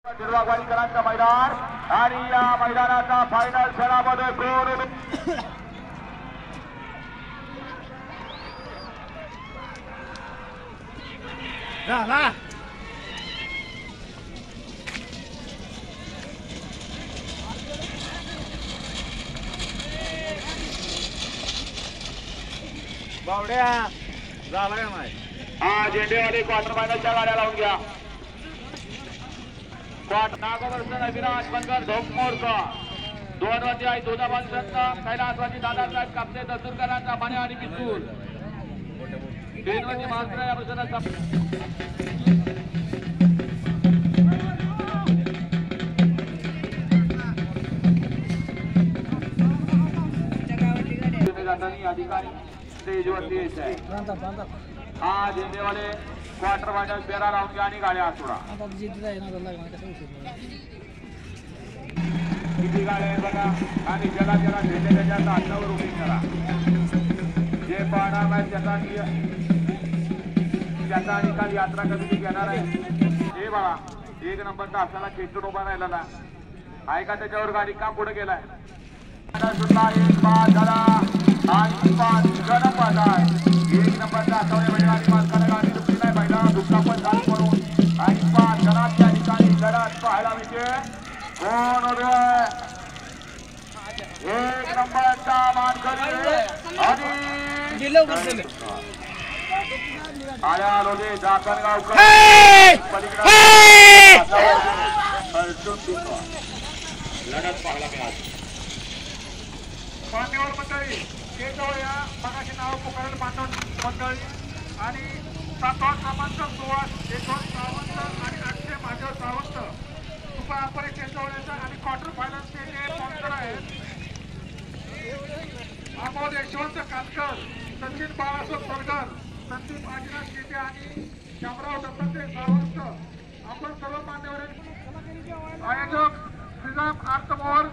हिरवागाडीकरांचा मैदान आणि या मैदानाचा फायनल खेळामध्ये कोण बावड्या झाला का नाही? हा झेंडेवाले क्वार्टर फायनलच्या गाड्या लावून घ्या. नागवर्षण अविनाश बनकर धोकमोरकर दोन वरती आहे दोदाबाद संत कैलासवादी दादासाहेब कापसे दसूरकरांचा पाणी आणि पिस्तूल तीन वरती मास्टर या प्रश्नाचा अधिकारी स्टेजवरती यायचे आहे. हा झेंडेवाले क्वार्टर फायनल पेरा लावून घ्या आणि गाड्या सोडा. किती गाड्या आहेत बघा आणि ज्याला ज्याला झेंडे त्याच्या हातावर उभी करा. जे पाहणार नाही त्याचा निकाल यात्रा कधी घेणार आहे. हे बघा एक नंबरचा असताना खेचून उभा राहिला आहे का त्याच्यावर गाडी का पुढे गेलाय. एक पाच झाला आणि पाच गणपत आहे. एक नंबरचा असावे आणि मालकाला गाडी दुसरी नाही पाहिला दुःखापत झाली म्हणून आणि पाच जणात त्या ठिकाणी लढत पाहायला मिळते. कोण एक नंबरचा मानकरी आणि आल्या लोजे जाकणगावकर लढत पाहायला मिळाली. मान्यवर मंडळी केजवळ या मगाशी नाव पुकारलं मानव मंडळी आणि 7 क्रमांक सुहास यशवंत सावंत आणि 800 माधव सावंत कृपा अपरे केजवळ्याचा आणि क्वार्टर फायनलचे जे स्पॉन्सर आहेत अमोल यशवंत कातकर सचिन बाळासाहेब सरगर संदीप आदिनाथ शेटे आणि शामराव दत्तात्रय सावंत आपण सर्व मान्यवर आयोजक श्रीराम आर्तमोहर